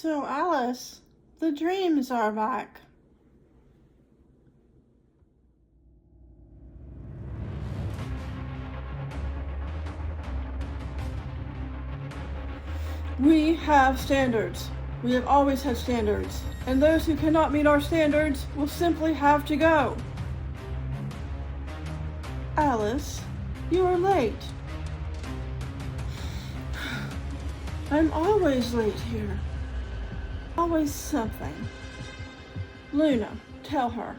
So, Alice, the dreams are back. We have standards. We have always had standards. And those who cannot meet our standards will simply have to go. Alice, you are late. I'm always late here. Always something. Luna, tell her.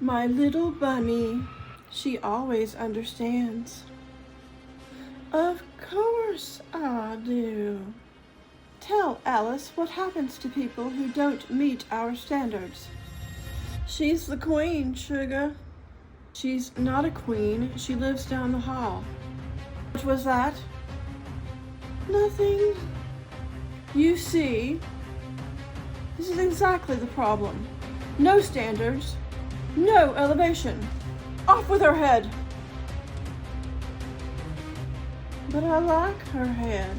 My little bunny, she always understands. Of course I do. Tell Alice what happens to people who don't meet our standards. She's the queen, sugar. She's not a queen. She lives down the hall. What was that? Nothing. You see, this is exactly the problem. No standards. No elevation. Off with her head. But I like her head.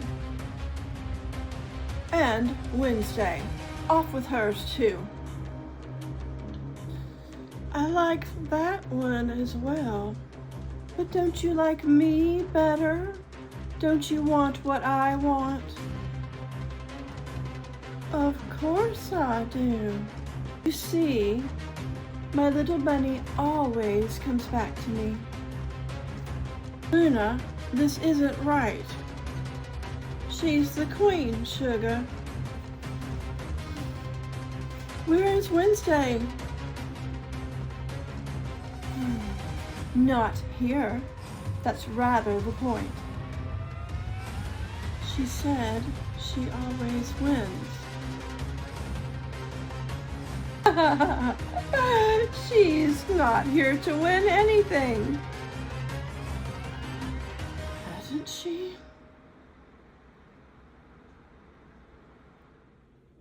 And Wednesday. Off with hers too. I like that one as well. But don't you like me better? Don't you want what I want? Of course I do. You see, my little bunny always comes back to me. Luna, this isn't right. She's the queen, sugar. Where is Wednesday? Not here. That's rather the point. She said she always wins. She's not here to win anything. Hasn't she?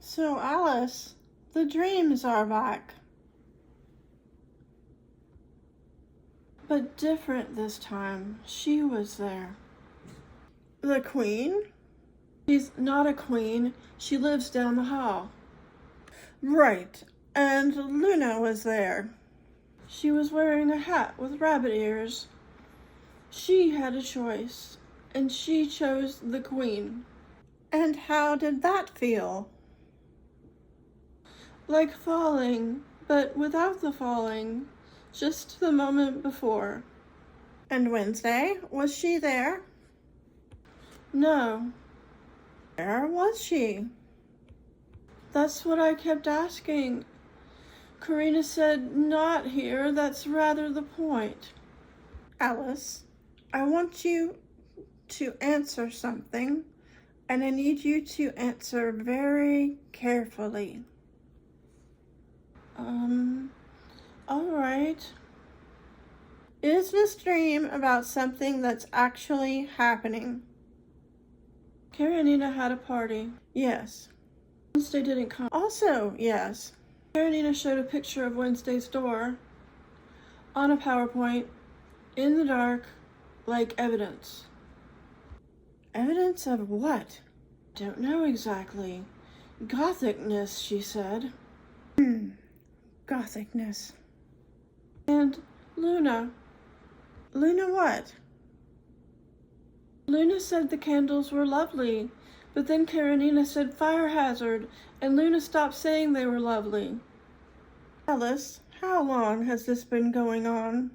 So, Alice, the dreams are back. But different this time. She was there. The queen? She's not a queen. She lives down the hall. Right. And Luna was there. She was wearing a hat with rabbit ears. She had a choice, and she chose the queen. And how did that feel? Like falling, but without the falling. Just the moment before. And Wednesday, was she there? No. Where was she? That's what I kept asking. Karina said, not here. That's rather the point. Alice, I want you to answer something, and I need you to answer very carefully. All right. Is this dream about something that's actually happening? Karenina had a party. Yes. Wednesday didn't come. Also, yes. Karenina showed a picture of Wednesday's door on a PowerPoint in the dark, like evidence. Evidence of what? Don't know exactly. Gothicness, she said. Gothicness. And Luna. Luna what? Luna said the candles were lovely, but then Karenina said fire hazard, and Luna stopped saying they were lovely. Alice, how long has this been going on?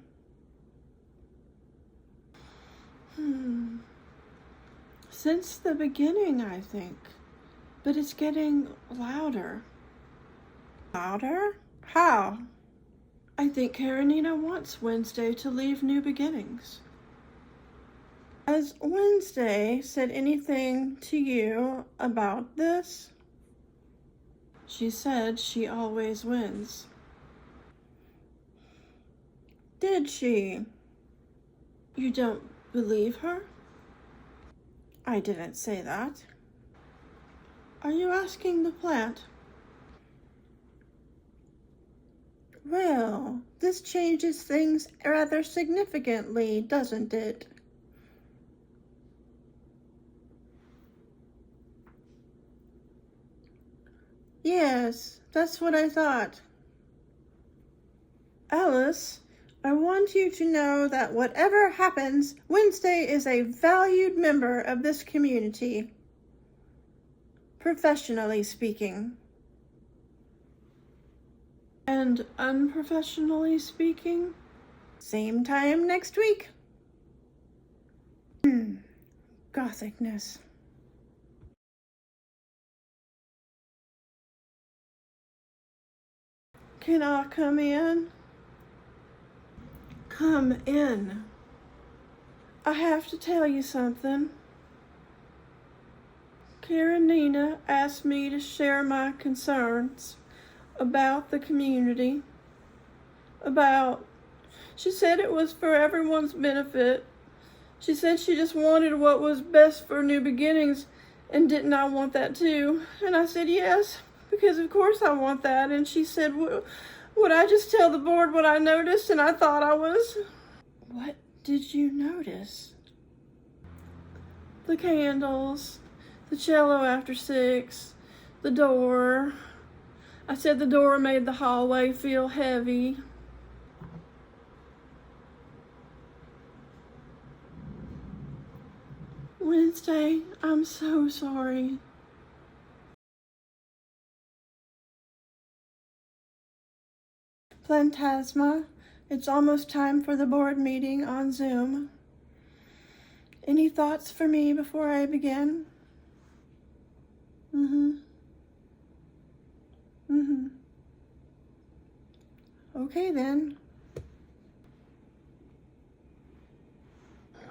Since the beginning, I think. But it's getting louder. Louder? How? I think Karenina wants Wednesday to leave New Beginnings. Has Wednesday said anything to you about this? She said she always wins. Did she? You don't believe her? I didn't say that. Are you asking the plant? Well, this changes things rather significantly, doesn't it? Yes, that's what I thought. Alice, I want you to know that whatever happens, Wednesday is a valued member of this community. Professionally speaking. And unprofessionally speaking? Same time next week. Gothicness. Can I come in? Come in. I have to tell you something. Karenina asked me to share my concerns about the community. She said it was for everyone's benefit. She said she just wanted what was best for New Beginnings, and didn't I want that too? And I said yes, because of course I want that. And she said, would I just tell the board what I noticed? And I thought I was. What did you notice? The candles, the cello after 6, the door. I said the door made the hallway feel heavy. Wednesday, I'm so sorry. Phantasma, it's almost time for the board meeting on Zoom. Any thoughts for me before I begin? Okay then.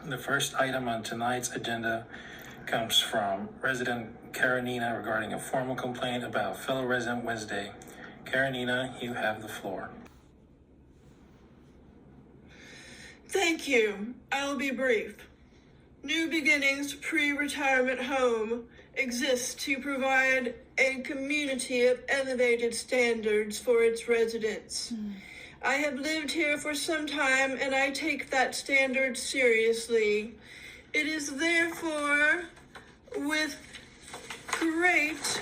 The first item on tonight's agenda comes from resident Karenina regarding a formal complaint about fellow resident Wednesday. Karenina, you have the floor. Thank you. I'll be brief. New Beginnings Pre-Retirement Home exists to provide a community of elevated standards for its residents. I have lived here for some time, and I take that standard seriously. It is therefore with great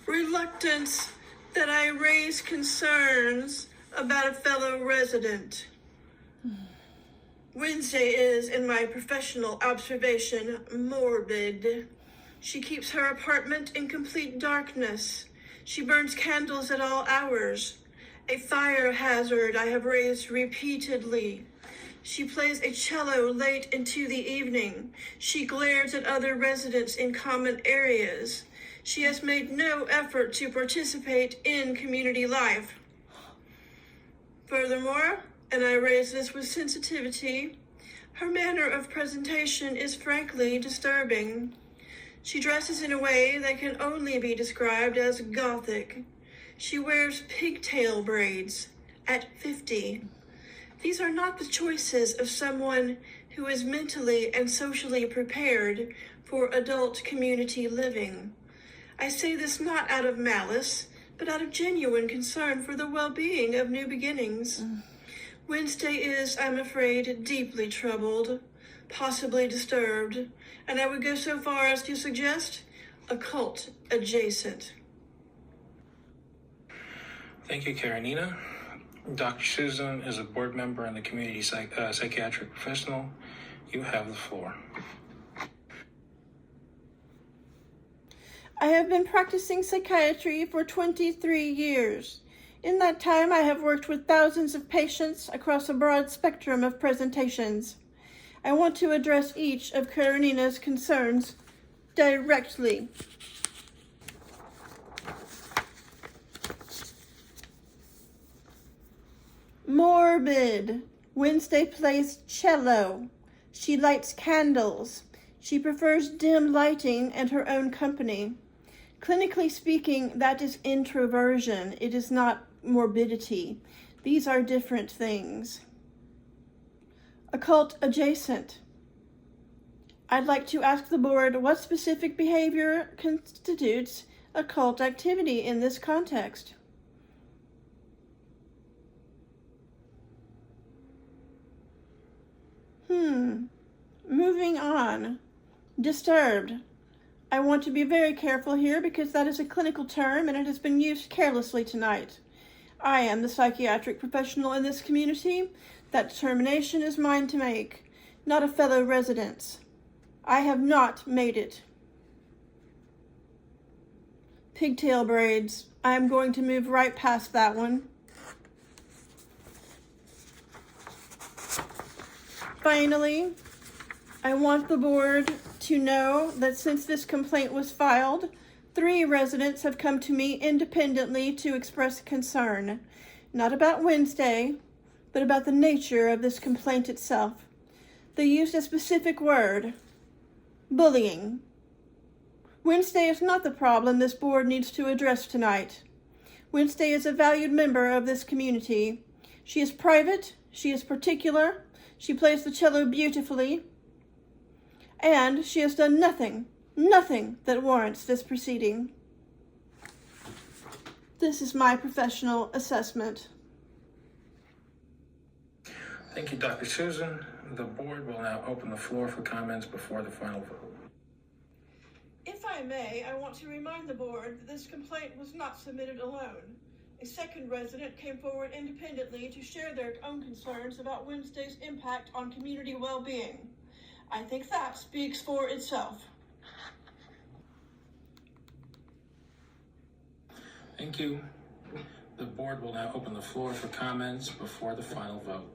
reluctance that I raise concerns about a fellow resident. Wednesday is, in my professional observation, morbid. She keeps her apartment in complete darkness. She burns candles at all hours. A fire hazard I have raised repeatedly. She plays a cello late into the evening. She glares at other residents in common areas. She has made no effort to participate in community life. Furthermore, and I raise this with sensitivity, her manner of presentation is frankly disturbing. She dresses in a way that can only be described as gothic. She wears pigtail braids at 50. These are not the choices of someone who is mentally and socially prepared for adult community living. I say this not out of malice, but out of genuine concern for the well-being of New Beginnings. Wednesday is, I'm afraid, deeply troubled, possibly disturbed, and I would go so far as to suggest occult adjacent. Thank you, Karenina. Dr. Susan is a board member and the community psychiatric professional. You have the floor. I have been practicing psychiatry for 23 years. In that time, I have worked with thousands of patients across a broad spectrum of presentations. I want to address each of Karenina's concerns directly. Morbid. Wednesday plays cello. She lights candles. She prefers dim lighting and her own company. Clinically speaking, that is introversion. It is not morbidity. These are different things. Occult adjacent. I'd like to ask the board what specific behavior constitutes occult activity in this context. Moving on. Disturbed. I want to be very careful here because that is a clinical term and it has been used carelessly tonight. I am the psychiatric professional in this community. That determination is mine to make, not a fellow resident's. I have not made it. Pigtail braids. I am going to move right past that one. Finally, I want the board to know that since this complaint was filed, 3 residents have come to me independently to express concern, not about Wednesday, but about the nature of this complaint itself. They used a specific word: bullying. Wednesday is not the problem this board needs to address tonight. Wednesday is a valued member of this community. She is private, she is particular, she plays the cello beautifully, and she has done nothing that warrants this proceeding. This is my professional assessment. Thank you, Dr. Susan. The board will now open the floor for comments before the final vote. If I may, I want to remind the board that this complaint was not submitted alone. A second resident came forward independently to share their own concerns about Wednesday's impact on community well-being. I think that speaks for itself. Thank you. The board will now open the floor for comments before the final vote.